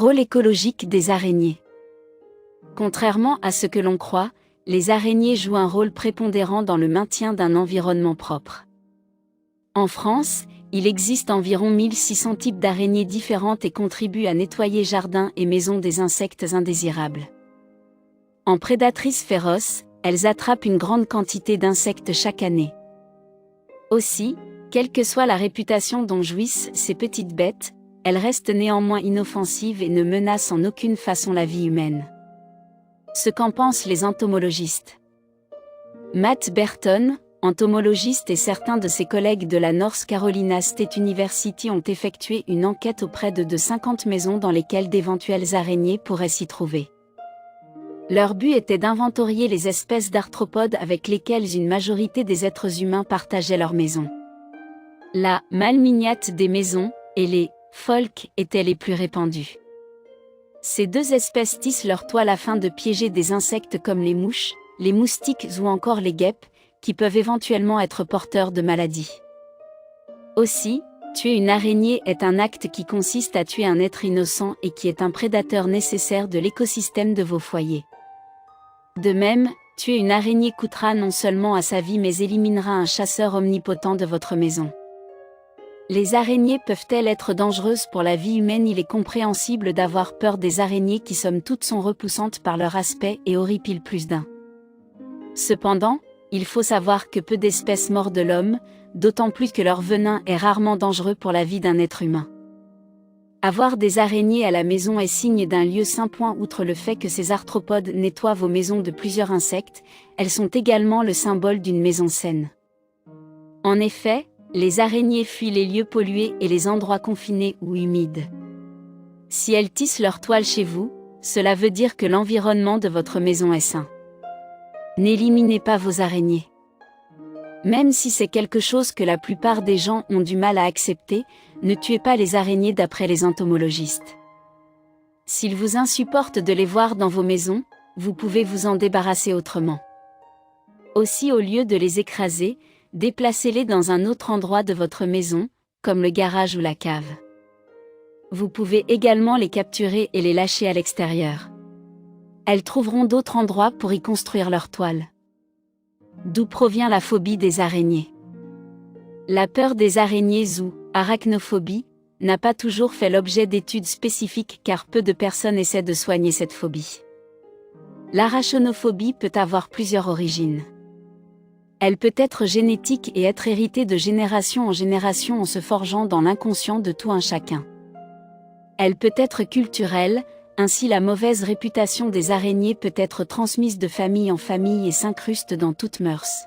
Rôle écologique des araignées. Contrairement à ce que l'on croit, les araignées jouent un rôle prépondérant dans le maintien d'un environnement propre. En France, il existe environ 1600 types d'araignées différentes et contribuent à nettoyer jardins et maisons des insectes indésirables. En prédatrices féroces, elles attrapent une grande quantité d'insectes chaque année. Aussi, quelle que soit la réputation dont jouissent ces petites bêtes, elles restent néanmoins inoffensives et ne menacent en aucune façon la vie humaine. Ce qu'en pensent les entomologistes. Matt Burton, entomologiste, et certains de ses collègues de la North Carolina State University ont effectué une enquête auprès de 50 maisons dans lesquelles d'éventuelles araignées pourraient s'y trouver. Leur but était d'inventorier les espèces d'arthropodes avec lesquelles une majorité des êtres humains partageaient leur maison. La malmignate des maisons et les phoques étaient les plus répandus. Ces deux espèces tissent leur toile afin de piéger des insectes comme les mouches, les moustiques ou encore les guêpes, qui peuvent éventuellement être porteurs de maladies. Aussi, tuer une araignée est un acte qui consiste à tuer un être innocent et qui est un prédateur nécessaire de l'écosystème de vos foyers. De même, tuer une araignée coûtera non seulement à sa vie mais éliminera un chasseur omnipotent de votre maison. Les araignées peuvent-elles être dangereuses pour la vie humaine? Il est compréhensible d'avoir peur des araignées qui somme toute sont repoussantes par leur aspect et horripilent plus d'un. Cependant, il faut savoir que peu d'espèces mordent l'homme, d'autant plus que leur venin est rarement dangereux pour la vie d'un être humain. Avoir des araignées à la maison est signe d'un lieu sain. Outre le fait que ces arthropodes nettoient vos maisons de plusieurs insectes, elles sont également le symbole d'une maison saine. En effet, les araignées fuient les lieux pollués et les endroits confinés ou humides. Si elles tissent leur toile chez vous, cela veut dire que l'environnement de votre maison est sain. N'éliminez pas vos araignées. Même si c'est quelque chose que la plupart des gens ont du mal à accepter, ne tuez pas les araignées d'après les entomologistes. S'il vous insupporte de les voir dans vos maisons, vous pouvez vous en débarrasser autrement. Aussi, au lieu de les écraser, déplacez-les dans un autre endroit de votre maison, comme le garage ou la cave. Vous pouvez également les capturer et les lâcher à l'extérieur. Elles trouveront d'autres endroits pour y construire leur toile. D'où provient la phobie des araignées? La peur des araignées ou arachnophobie n'a pas toujours fait l'objet d'études spécifiques car peu de personnes essaient de soigner cette phobie. L'arachnophobie peut avoir plusieurs origines. Elle peut être génétique et être héritée de génération en génération en se forgeant dans l'inconscient de tout un chacun. Elle peut être culturelle, ainsi la mauvaise réputation des araignées peut être transmise de famille en famille et s'incruste dans toutes mœurs.